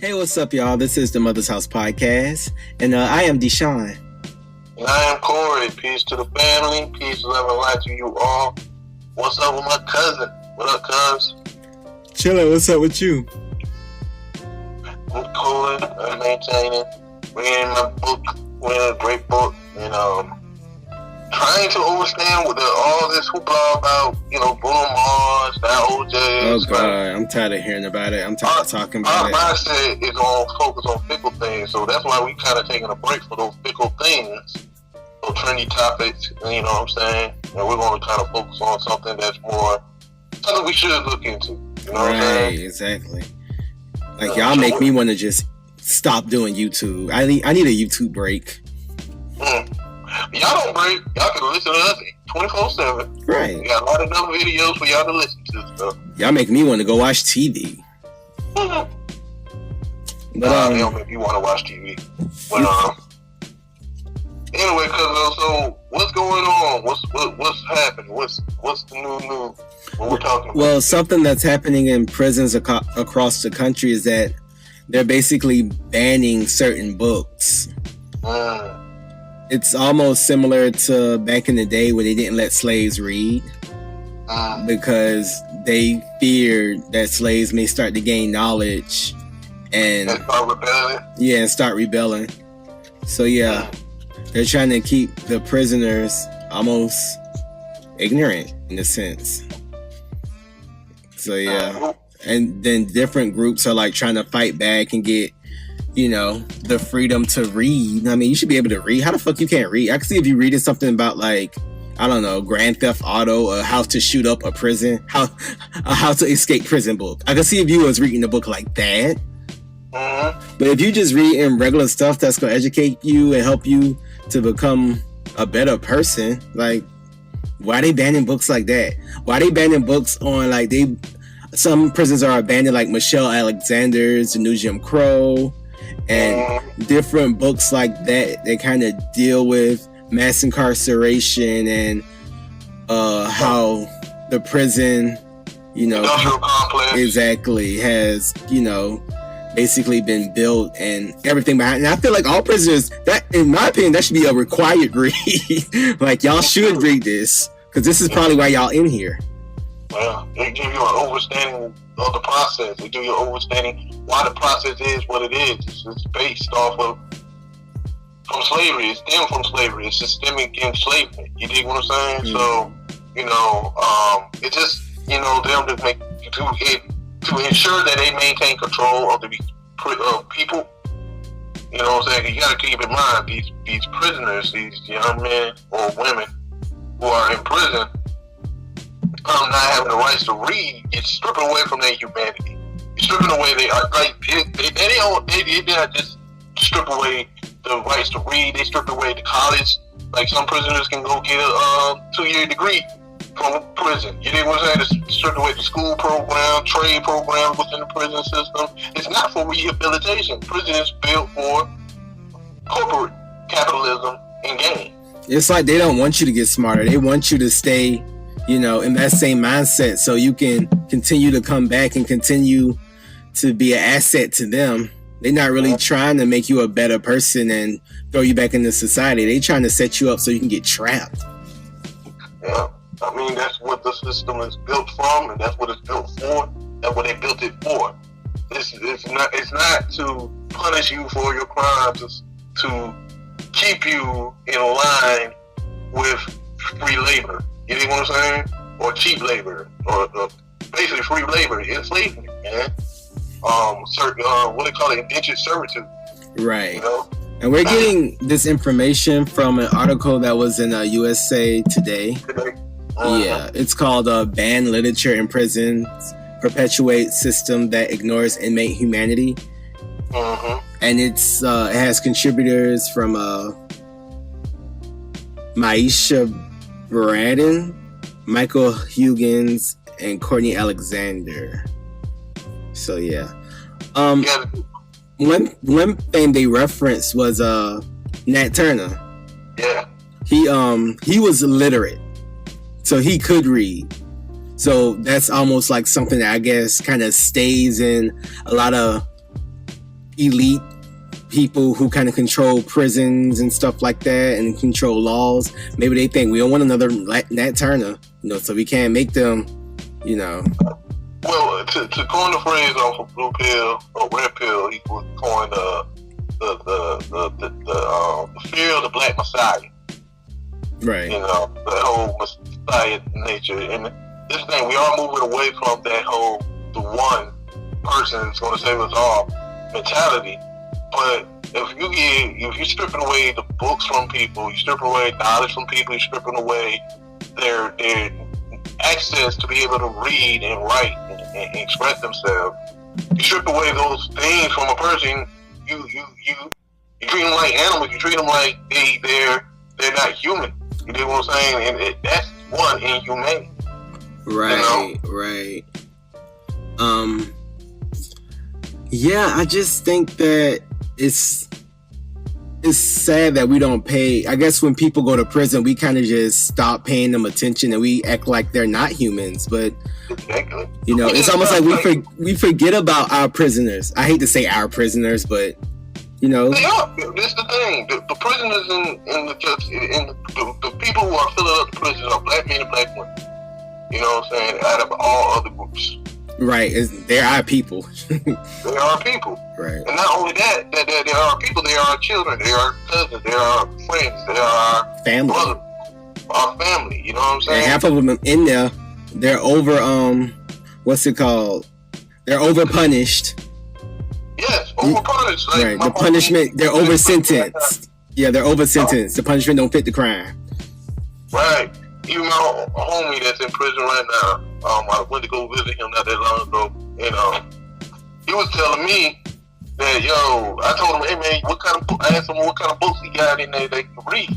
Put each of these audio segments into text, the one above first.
Hey, what's up, y'all? This is the Mother's House Podcast, and I am Deshaun. And I am Corey. Peace to the family. Peace, love, and light to you all. What's up with my cousin? What up, cuz? Chillin', what's up with you? I'm cooling. I'm maintaining. Reading my book. Reading a great book. And trying to understand what all this hoopla about, Bruno Mars, that OJ. Oh, God. I'm tired of hearing about it. I'm tired of talking about it. Our mindset is on focus on fickle things, so that's why we kind of taking a break for those fickle things, those trendy topics, you know what I'm saying? And we're going to kind of focus on something that's more, something we should look into, you know what I'm saying? Right, exactly. Like, y'all make me want to just stop doing YouTube. I need a YouTube break. Y'all don't break. Y'all can listen to us 24/7. Right. We got a lot of enough videos for y'all to listen to. So. Y'all make me want to go watch TV. But they don't make you want to watch TV. But anyway, cuz so what's going on? What's happening? What's the new news? What we're talking about? Well, something that's happening in prisons across the country is that they're basically banning certain books. It's almost similar to back in the day when they didn't let slaves read because they feared that slaves may start to gain knowledge and start rebelling. Yeah, and start rebelling. So yeah, they're trying to keep the prisoners almost ignorant in a sense. So yeah, and then different groups are like trying to fight back and get, the freedom to read. I mean, you should be able to read. How the fuck you can't read? I can see if you're reading something about like, I don't know, Grand Theft Auto, or how to shoot up a prison, how to escape prison book. I can see if you was reading a book like that. But if you just reading regular stuff that's gonna educate you and help you to become a better person, like, why are they banning books like that? Why are they banning books on like some prisons are abandoning like Michelle Alexander's The New Jim Crow and different books like that. They kind of deal with mass incarceration and how the prison, industrial complex exactly has, basically been built and everything behind. And I feel like all prisoners, that, in my opinion, that should be a required read. Like, y'all should read this because this is probably why y'all in here. Well, they give you an understanding of the process. They give you an understanding why the process is what it is. It's based off of from slavery. It stems from slavery. It's systemic enslavement. You dig what I'm saying? So, it's just, them to make to ensure that they maintain control of the people. You know what I'm saying? You got to keep in mind these prisoners, these young men or women who are in prison, not having the rights to read, it's stripping away from their humanity. It's stripping away they not just strip away the rights to read. They strip away the college. Like some prisoners can go get a 2-year degree from prison. You know what I'm saying? It's stripping away the school program, trade program within the prison system. It's not for rehabilitation. Prison is built for corporate capitalism and gain. It's like they don't want you to get smarter. They want you to stay, in that same mindset so you can continue to come back and continue to be an asset to them. They're not really trying to make you a better person and throw you back into society. They're trying to set you up so you can get trapped. Yeah, I mean, that's what the system is built from, and that's what it's built for. That's what they built it for. It's not to punish you for your crimes. It's to keep you in line with free labor. You know what I'm saying? Or cheap labor, or basically free labor, enslavement, man. What they call it, indentured servitude. Right. And we're getting this information from an article that was in USA Today. Yeah, it's called "Ban Literature in Prisons: Perpetuates System That Ignores Inmate Humanity." And it has contributors from Maisha Braden, Michael Huggins, and Courtney Alexander. So yeah, one thing they referenced was Nat Turner. Yeah, he was literate, so he could read. So that's almost like something that I guess kind of stays in a lot of elite people who kind of control prisons and stuff like that and control laws. Maybe they think we don't want another Nat Turner, so we can't make them, Well, to coin the phrase off of blue pill or red pill, he would coin the fear of the black messiah. Right. The whole messiah nature. And this thing, we are moving away from that whole the one person is going to save us all mentality. But if you're stripping away the books from people, you're stripping away knowledge from people, you're stripping away their access to be able to read and write and express themselves. You strip away those things from a person. You treat them like animals. You treat them like they're not human. You know what I'm saying? And that's one, inhumane. Right, right. Yeah, I just think that it's sad that we don't pay. I guess when people go to prison, we kind of just stop paying them attention and we act like they're not humans. But exactly. It's almost like we forget about our prisoners. I hate to say our prisoners, but they are. That's the thing. The prisoners and the people who are filling up the prisons are black men and black women. You know what I'm saying? Out of all other groups. Right, they're our people. They are people. Right. And not only that, they are our people, they are our children, they are our cousins, they are our friends, they are our family. Brothers, our family, you know what I'm saying? And half of them in there, they're over, what's it called? They're over punished. Yes, over punished. Like right, the punishment, they're over sentenced. Yeah, they're over sentenced. The punishment don't fit the crime. Right. Even my homie that's in prison right now, I went to go visit him not that long ago, and he was telling me that, I told him, hey man, I asked him what kind of books he got in there they can read.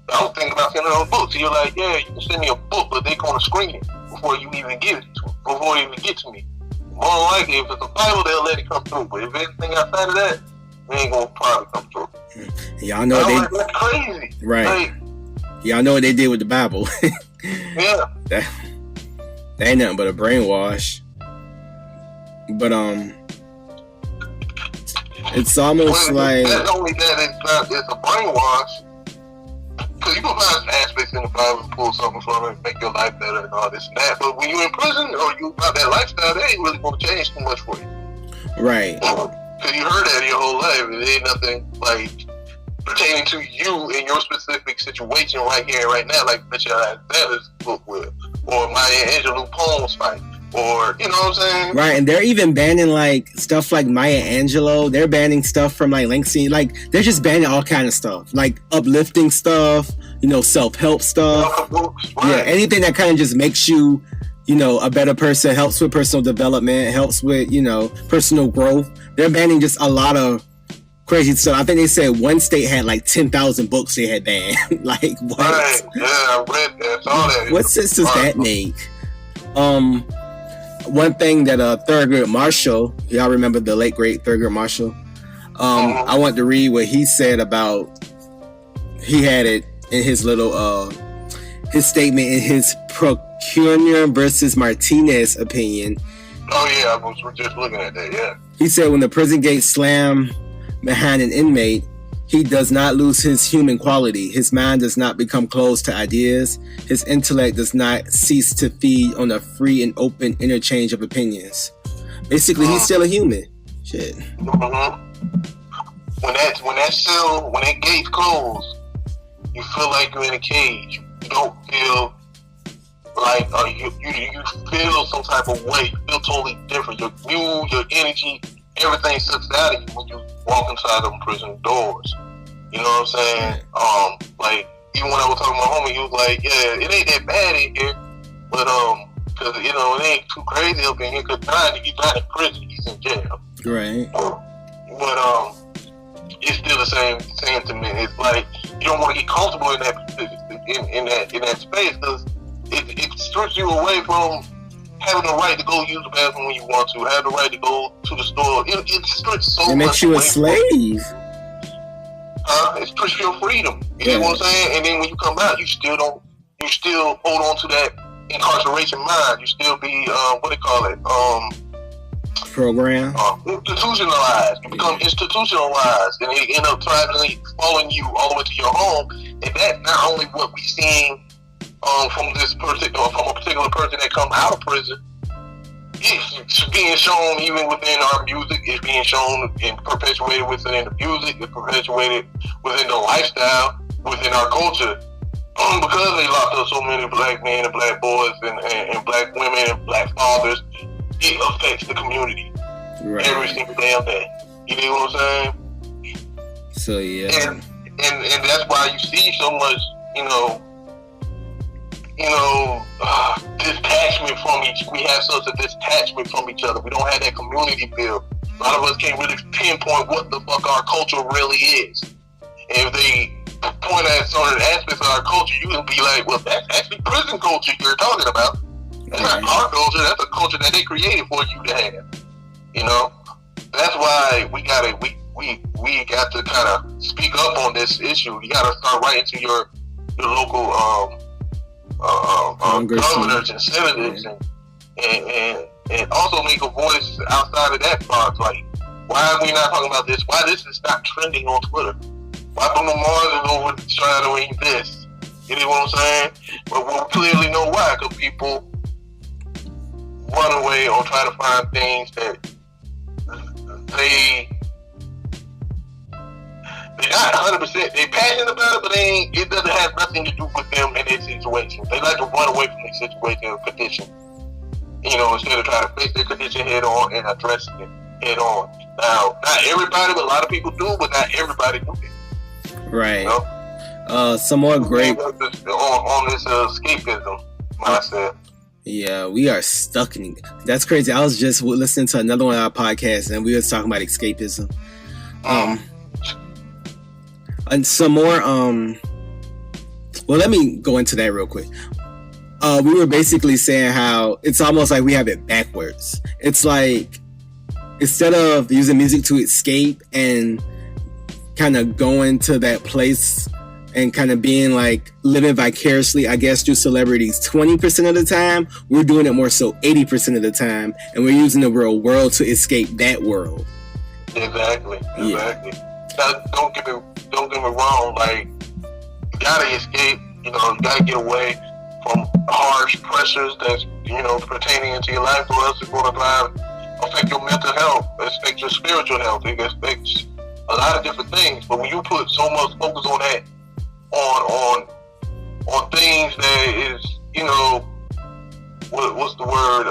I was thinking about sending those books. He was like, yeah, you can send me a book, but they're going to screen it before you even give it to me, before you even get to me. More than likely, if it's a Bible, they'll let it come through, but if anything outside of that, they ain't going to probably come through. Y'all know that's crazy. Right. Like, y'all know what they did with the Bible. Yeah. That ain't nothing but a brainwash. But it's almost like not only that, it's a brainwash. Because you can find aspects in the Bible and pull something from it, make your life better and all this and that. But when you're in prison or you got that lifestyle, they ain't really going to change too much for you. Right. Because you heard that your whole life. It ain't nothing like pertaining to you in your specific situation right here and right now, like Mitchell Alexander's book with, or Maya Angelou poems fight, or you know what I'm saying? Right, and they're even banning like stuff like Maya Angelou. They're banning stuff from like Langston. Like they're just banning all kind of stuff, like uplifting stuff, self-help stuff. Right. Yeah, anything that kind of just makes you, a better person, helps with personal development, helps with personal growth. They're banning just a lot of crazy stuff. I think they said one state had like 10,000 books they had banned. Like what? Right. Yeah, I read that. Saw that. What sense does that make? One thing that Thurgood Marshall, y'all remember the late great Thurgood Marshall? I want to read what he said about. He had it in his little his statement in his Procureur versus Martinez opinion. Oh yeah, I was just looking at that. Yeah. He said when the prison gates slam behind an inmate, he does not lose his human quality. His mind does not become closed to ideas. His intellect does not cease to feed on a free and open interchange of opinions. Basically, he's still a human. Shit. When that gate's closed, you feel like you're in a cage. You don't feel like you feel some type of way. You feel totally different. Your view, your energy, everything sucks out of you when you walk inside them prison doors. You know what I'm saying? Like even when I was talking to my homie, he was like, "Yeah, it ain't that bad in here, but because it ain't too crazy up in here. Because he's not in prison, he's in jail." Right. But it's still the same sentiment. It's like you don't want to get comfortable in that space because it strips you away from having the right to go use the bathroom when you want to, have the right to go to the store. It strips so much. It makes you a slave. It strips your freedom. You know what I'm saying? And then when you come out, you still hold on to that incarceration mind. You still be what they call it, program. Institutionalized. You become institutionalized, and they end up following you all the way to your home. And that's not only what we seeing from this person, or from a particular person that comes out of prison. It's being shown even within our music. It's being shown and perpetuated within the music. It's perpetuated within the lifestyle, within our culture. Because they locked up so many black men and black boys and black women and black fathers, it affects the community every single damn day. You know what I'm saying? So yeah, and that's why you see so much, detachment from each. We have such a detachment from each other. We don't have that community feel. A lot of us can't really pinpoint what the fuck our culture really is. And if they point at certain aspects of our culture, you can be like, well, that's actually prison culture you're talking about. That's not our culture. That's a culture that they created for you to have. That's why we got to kind of speak up on this issue. You got to start writing to your local governors and senators, and also make a voice outside of that box. Like, why are we not talking about this? Why this is not trending on Twitter? Why Bruno Mars is over shadowing this? You know what I'm saying? But we'll clearly know why, because people run away or try to find things that they're not 100%. They're passionate about it, but it doesn't have nothing to do with them and their situation. They like to run away from their situation or condition, instead of trying to face their condition head on and address it head on. Now, not everybody, but a lot of people do, but not everybody do it. Right. Some more great on this escapism mindset. Yeah, we are stuck in. That's crazy. I was just listening to another one of our podcasts, and we were talking about escapism. And some more. Well, let me go into that real quick. We were basically saying how it's almost like we have it backwards. It's like instead of using music to escape and kind of going to that place and kind of being like living vicariously, I guess, through celebrities 20% of the time, we're doing it more so 80% of the time, and we're using the real world to escape that world. Exactly. Now, don't get me wrong. Like, you gotta escape. You gotta get away from harsh pressures that's pertaining into your life, or else it's going to affect your mental health, affect your spiritual health. It affects a lot of different things. But when you put so much focus on that, on things that is, what's the word?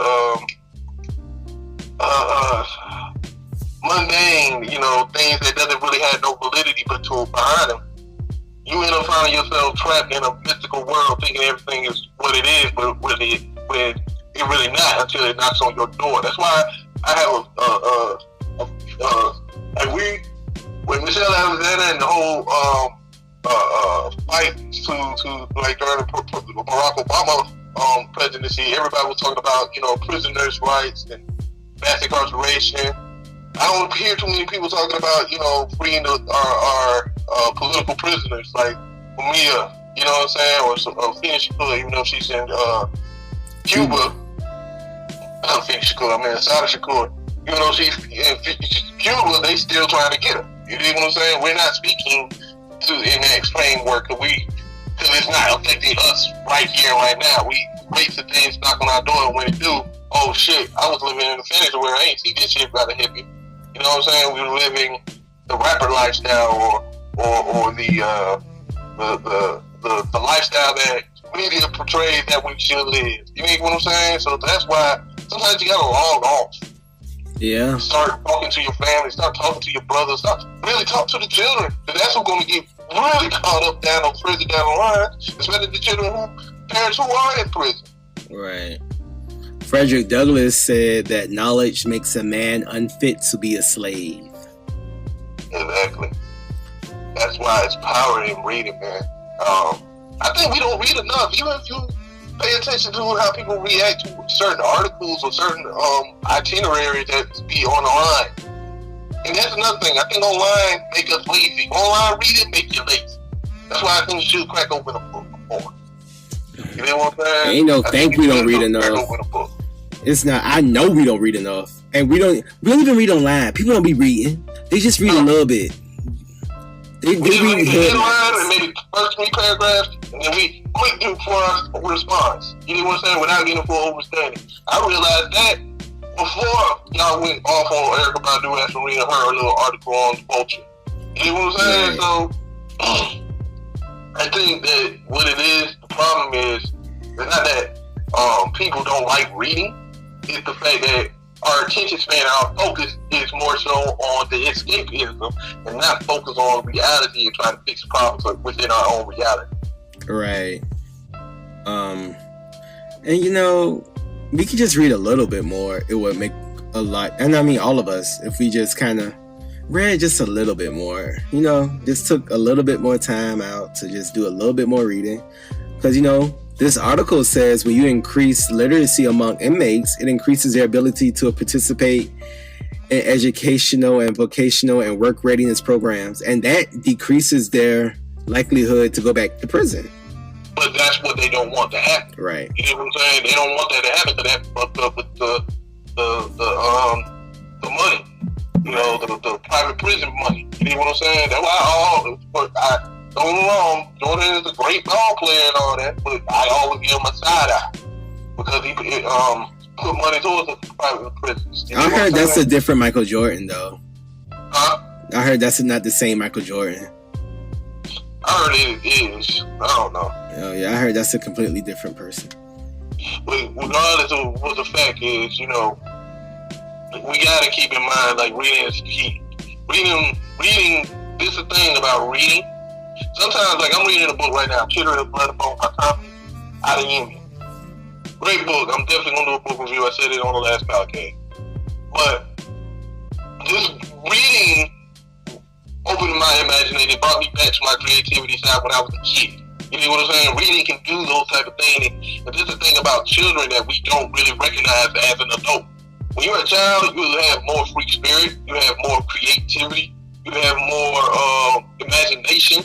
Mundane, things that doesn't really have no validity but to behind them. You end up finding yourself trapped in a mystical world, thinking everything is what it is, but when it really not until it knocks on your door. That's why I have when Michelle Alexander and the whole fight to like during the Barack Obama presidency, everybody was talking about prisoners' rights and mass incarceration. I don't hear too many people talking about freeing our political prisoners like Mia, you know what I'm saying, or Fina Shakur, even though she's in Cuba. Not Fina Shakur, I mean Asada Shakur. Even though she's in Cuba, they still trying to get her. You know what I'm saying? We're not speaking to in that framework because it's not affecting us right here, right now. We wait till things knock on our door, and when it do, oh shit, I was living in the fantasy where I ain't see this shit about to hit me. You know what I'm saying? We were living the rapper lifestyle or the lifestyle that media portrays that we should live. You know what I'm saying? So that's why sometimes you gotta log off. Yeah. Start talking to your family. Start talking to your brothers. Start really talk to the children. Because that's who's going to get really caught up down on prison down the line. Especially the children parents who are in prison. Right. Frederick Douglass said that knowledge makes a man unfit to be a slave. Exactly. That's why it's power in reading, man. I think we don't read enough. Even if you pay attention to how people react to certain articles or certain itineraries that be online. And that's another thing. I think online make us lazy. Online reading make you lazy. That's why I think you should crack open a book before. You know what I'm saying? Ain't no think we don't read enough. It's not. I know we don't read enough, and we don't even read online. People don't be reading. They just read a little bit. They read the headline and maybe the first 3 paragraphs, and then we quick do for our response. You know what I'm saying? Without getting full understanding. I realized that before y'all went off on Erica Badu after reading her little article on Vulture. You know what I'm saying? Right. So I think that what it is, the problem is, it's not that people don't like reading. It's the fact that our attention span, our focus is more so on the escapism and not focus on reality and trying to fix problems within our own reality. Right. And you know, we could just read a little bit more. It would make a lot, and I mean all of us, if we just kind of read just a little bit more. You know, just took a little bit more time out to just do a little bit more reading. Because, you know, this article says when you increase literacy among inmates, it increases their ability to participate in educational and vocational and work readiness programs. And that decreases their likelihood to go back to prison. But that's what they don't want to happen. Right. You know what I'm saying? They don't want that to happen to that fucked up with the money. You know, the private prison money. You know what I'm saying? That's why I don't get me wrong, Jordan is a great ball player and all that, but I always give him a side eye because he put money towards the private prisons. You know I heard that's a different Michael Jordan, though. Huh? I heard that's not the same Michael Jordan. I heard it is. I don't know. Oh yeah, I heard that's a completely different person. But regardless of what the fact is, you know, we gotta keep in mind, like, reading is key. Reading. This is the thing about reading. Sometimes, like, I'm reading a book right now, Killer of Blood Upon My Copy, out of Yemen. Great book. I'm definitely gonna do a book review. I said it on the last podcast. But just reading opened my imagination. It brought me back to my creativity side when I was a kid. You know what I'm saying? Reading can do those type of things. But this is the thing about children that we don't really recognize as an adult. When you're a child, you have more free spirit. You have more creativity. You have more imagination.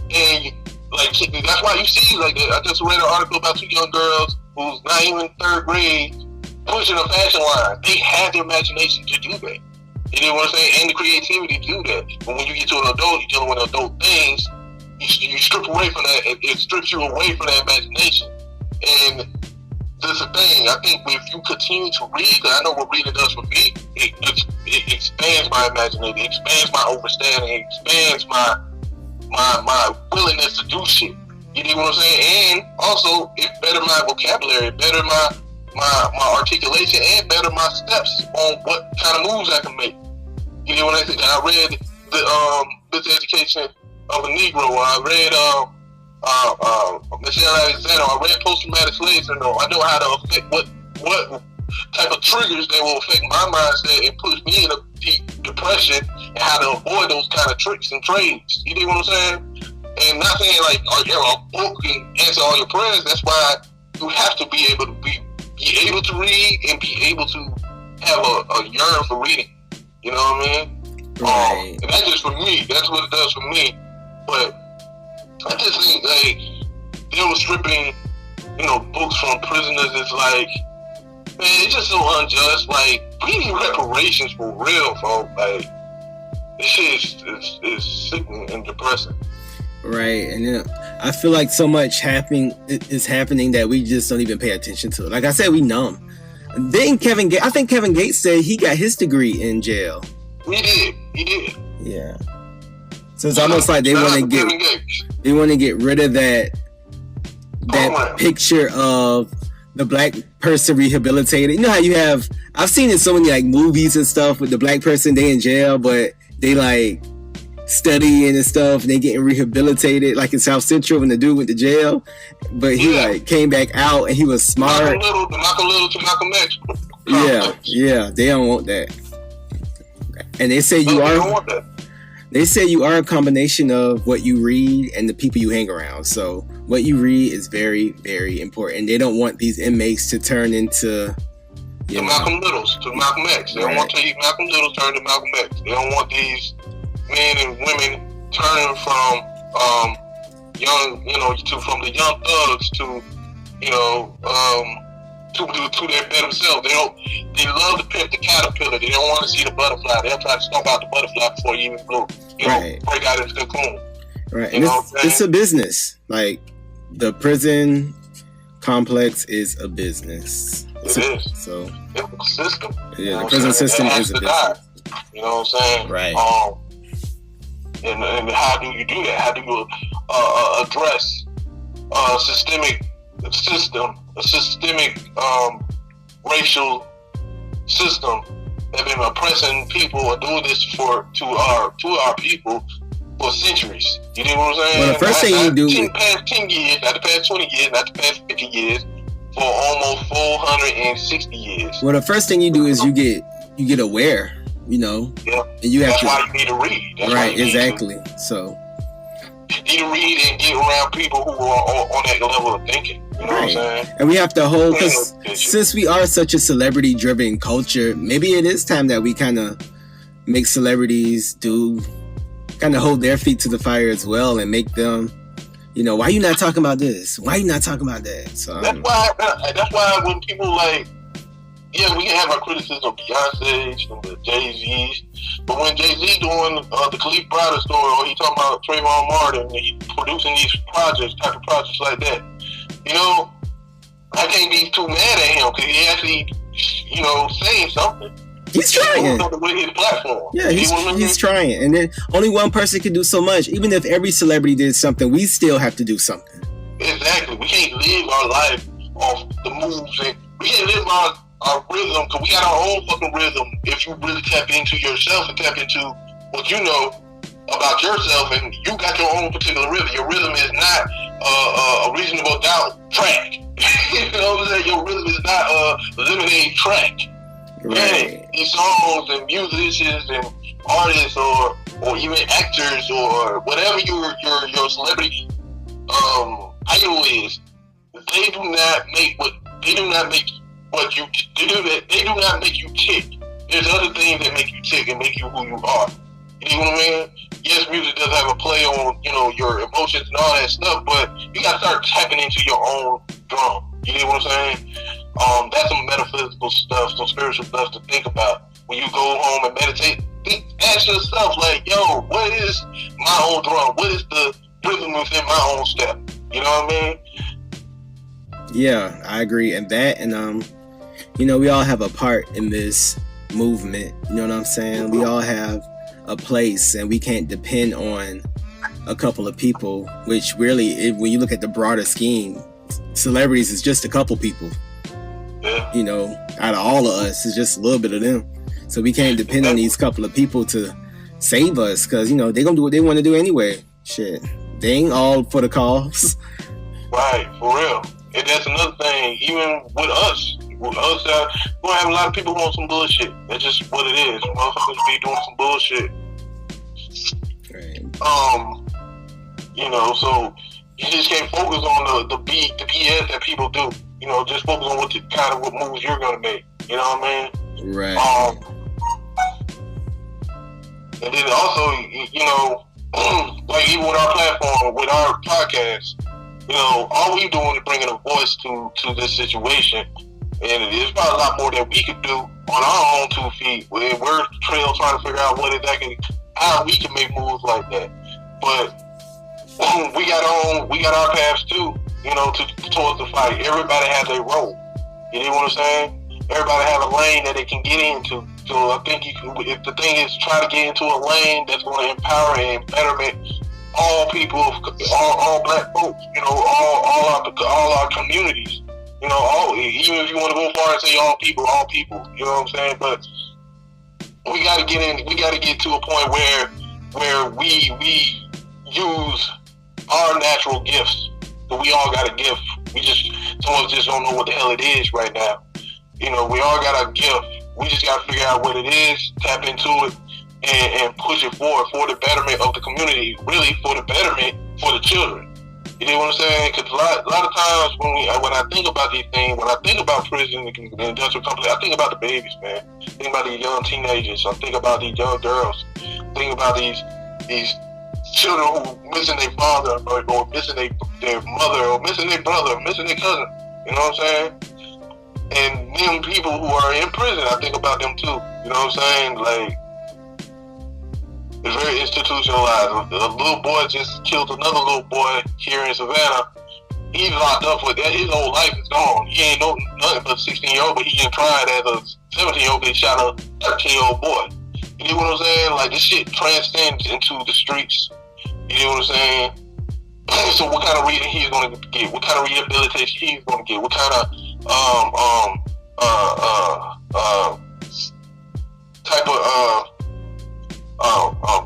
And that's why you see, like, I just read an article about 2 young girls who's not even 3rd grade pushing a fashion line. They have the imagination to do that. You know what I'm saying? And the creativity to do that. But when you get to an adult, you're dealing with adult things. You strip away from that. It strips you away from that imagination. And this is the thing. I think if you continue to read, because I know what reading does for me, it expands my imagination. It expands my understanding. It expands my willingness to do shit. You know what I'm saying? And also, it better my vocabulary, better my articulation, and better my steps on what kind of moves I can make. You know what I think? I read This Education of a Negro. I read Michelle Alexander. I read Post-Traumatic Slave Syndrome. I know how to affect what type of triggers that will affect my mindset and push me in a deep depression, and how to avoid those kind of tricks and trades. You know what I'm saying? And not saying like, a book can answer all your prayers. That's why you have to be able to be able to read and be able to have a yearn for reading. You know what I mean? Right. And that's just for me. That's what it does for me. But I just think, like, they were stripping, books from prisoners is like, man, it's just so unjust. Like, we need reparations for real, folks. Like, this shit is sickening and depressing. Right, and I feel like so much is happening that we just don't even pay attention to it. Like I said, we numb. Then I think Kevin Gates said he got his degree in jail. He did. Yeah. So it's almost like they want to get rid of that picture of the black person rehabilitated. You know how I've seen in so many like movies and stuff with the black person, they in jail, but they like studying and stuff, and they getting rehabilitated, like in South Central when the dude went to jail, but he like came back out and he was smart. Malcolm Little to Malcolm X. Yeah, they don't want that. And they say they say you are a combination of what you read and the people you hang around. So what you read is very, very important. They don't want these inmates to turn into Malcolm Littles, to Malcolm X. They don't want these Malcolm Littles turn to Malcolm X. They don't want these men and women turning from from the young thugs to to their better self. They love to pimp the caterpillar. They don't want to see the butterfly. They'll try to stomp out the butterfly before you even blow. Break out into the cocoon. Right. And it's a business. Like, the prison complex is a business. It is. So it's a system. Yeah, the prison system is a business. Die. You know what I'm saying? Right. And how do you do that? How do you address a systemic system, a systemic racial system that been oppressing people or doing this to our people for centuries? You know what I'm saying? Well, the first thing you do, the past 10 years, not the past 20 years, not the past 50 years, for almost 460 years. Well, the first thing you do is you get aware. You know, yeah. And you have That's to. why you need to read. That's right, exactly. So you need to read and get around people who are on that level of thinking. You know what I'm saying? And we have to hold, because since we are such a celebrity-driven culture, maybe it is time that we kind of make celebrities kind of hold their feet to the fire as well, and make them, you know, why you not talking about this? Why you not talking about that? So that's why when people like. Yeah, we can have our criticism of Beyonce and the Jay-Z's, but when Jay-Z doing the Khalif Browder story, or he talking about Trayvon Martin, and he producing these type of projects like that, you know, I can't be too mad at him because he actually, you know, saying something. He's trying. With his platform. Yeah, he's trying, and then only one person can do so much. Even if every celebrity did something, we still have to do something. Exactly. We can't live our life off the moves, and we can't live our rhythm, because we got our own fucking rhythm. If you really tap into yourself and tap into what you know about yourself, and you got your own particular rhythm. Your rhythm is not a reasonable doubt track. You know what I'm saying? Your rhythm is not a lemonade track. Right. And these songs and musicians and artists or even actors or whatever your celebrity idol is, they do not make you tick. There's other things that make you tick and make you who you are. You know what I mean? Yes, music does have a play on, you know, your emotions and all that stuff, but you gotta start tapping into your own drum. You know what I'm saying? That's some metaphysical stuff, some spiritual stuff to think about. When you go home and meditate, ask yourself, like, yo, what is my own drum? What is the rhythm within my own step? You know what I mean? Yeah, I agree. And that, and you know, we all have a part in this movement. You know what I'm saying? We all have a place, and we can't depend on a couple of people, which really, when you look at the broader scheme, celebrities is just a couple people. Yeah. You know, out of all of us, it's just a little bit of them. So we can't depend on these couple of people to save us, because, you know, they're going to do what they want to do anyway. Shit. They ain't all for the cause. Right, for real. And that's another thing, even with us, we're going to have a lot of people want some bullshit. That's just what it is. Motherfuckers be doing some bullshit. Right. You know, so you just can't focus on the BS that people do. You know, just focus on what moves you're going to make. You know what I mean? Right. And then also, you know, like even with our platform, with our podcast, you know, all we doing is bringing a voice to this situation. And there's probably a lot more that we could do on our own 2 feet. We're trying to figure out how we can make moves like that. But we got our paths too, you know, towards the fight. Everybody has a role. You know what I'm saying? Everybody has a lane that they can get into. So I think if the thing is try to get into a lane that's going to empower and betterment all people, all black folks, you know, all our communities. You know, even if you want to go far and say all people, you know what I'm saying? But we got to get to a point where we use our natural gifts. So we all got a gift. Some of us just don't know what the hell it is right now. You know, we all got a gift. We just got to figure out what it is, tap into it, and push it forward for the betterment of the community, really for the betterment for the children. You know what I'm saying? Because a lot of times when I think about these things, when I think about prison and industrial complex, I think about the babies, man. I think about these young teenagers. I think about these young girls. I think about these children who missing their father or missing their mother or missing their brother or missing their cousin. You know what I'm saying? And them people who are in prison, I think about them too. You know what I'm saying? Like, it's very institutionalized. A little boy just killed another little boy here in Savannah. He's locked up with that. His whole life is gone. He ain't know nothing but a 16-year-old, but he in tried as a 17-year-old. They shot a 13-year-old boy. You know what I'm saying? Like, this shit transcends into the streets. You know what I'm saying? So what kind of reading he's going to get? What kind of rehabilitation he's going to get? What kind of type of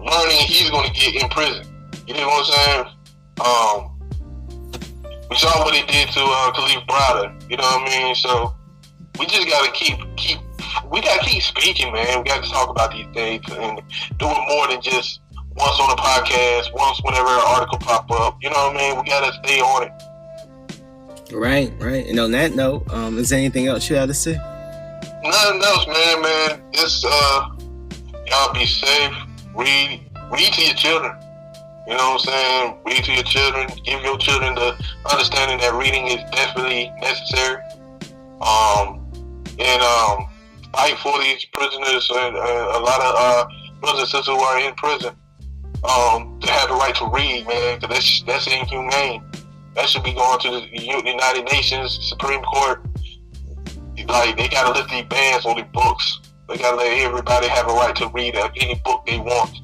learning he's going to get in prison? You know what I'm saying? We saw what he did to Khalif Browder. You know what I mean? So we just got to keep speaking, man. We got to talk about these things and do it more than just once on a podcast, once whenever an article pop up. You know what I mean? We got to stay on it. Right. And on that note, is there anything else you have to say? Nothing else, man. Just y'all be safe. Read to your children. You know what I'm saying? Read to your children. Give your children the understanding that reading is definitely necessary. And fight for these prisoners and a lot of brothers and sisters who are in prison to have the right to read, man. Because that's inhumane. That should be going to the United Nations Supreme Court. Like, they gotta lift these bans on these books. They gotta let everybody have a right to read any book they want.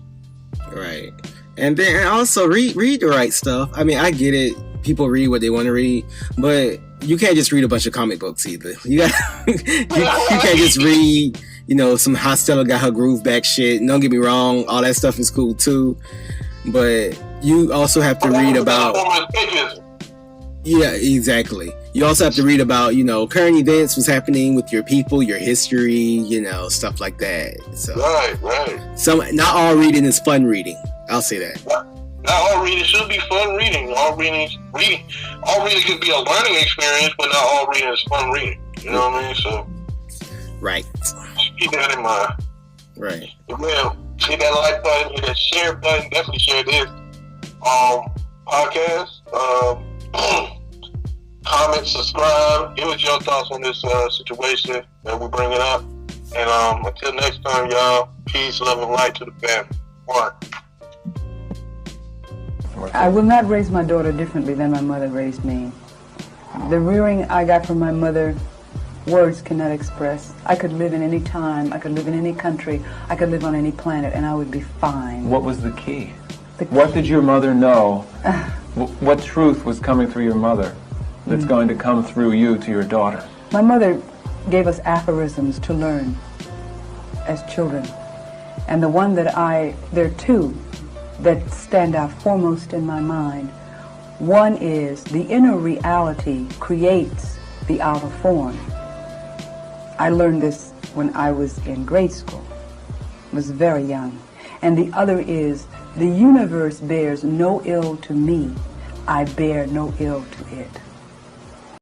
Right. And then also read the right stuff. I mean, I get it. People read what they want to read, but you can't just read a bunch of comic books either. You got you can't just read, some Hot Stella got her groove back shit. And don't get me wrong, all that stuff is cool too. But you also have to read about. Yeah, exactly. You also have to read about, current events, what's happening with your people, your history, stuff like that. So right. Not all reading is fun reading. I'll say that. Not all reading should be fun reading. All reading could be a learning experience, but not all reading is fun reading. You know what I mean? So right. Keep that in mind. Right. Well, hit that like button, hit that share button. Definitely share this podcast. Comment, subscribe, give us your thoughts on this situation that we're bringing up. And until next time, y'all, peace, love, and light to the family. One. I will not raise my daughter differently than my mother raised me. The rearing I got from my mother, words cannot express. I could live in any time, I could live in any country, I could live on any planet, and I would be fine. What was the key? What did your mother know? What truth was coming through your mother that's going to come through you to your daughter? My mother gave us aphorisms to learn as children. And there are two that stand out foremost in my mind. One is, the inner reality creates the outer form. I learned this when I was in grade school. I was very young. And the other is, the universe bears no ill to me. I bear no ill to it.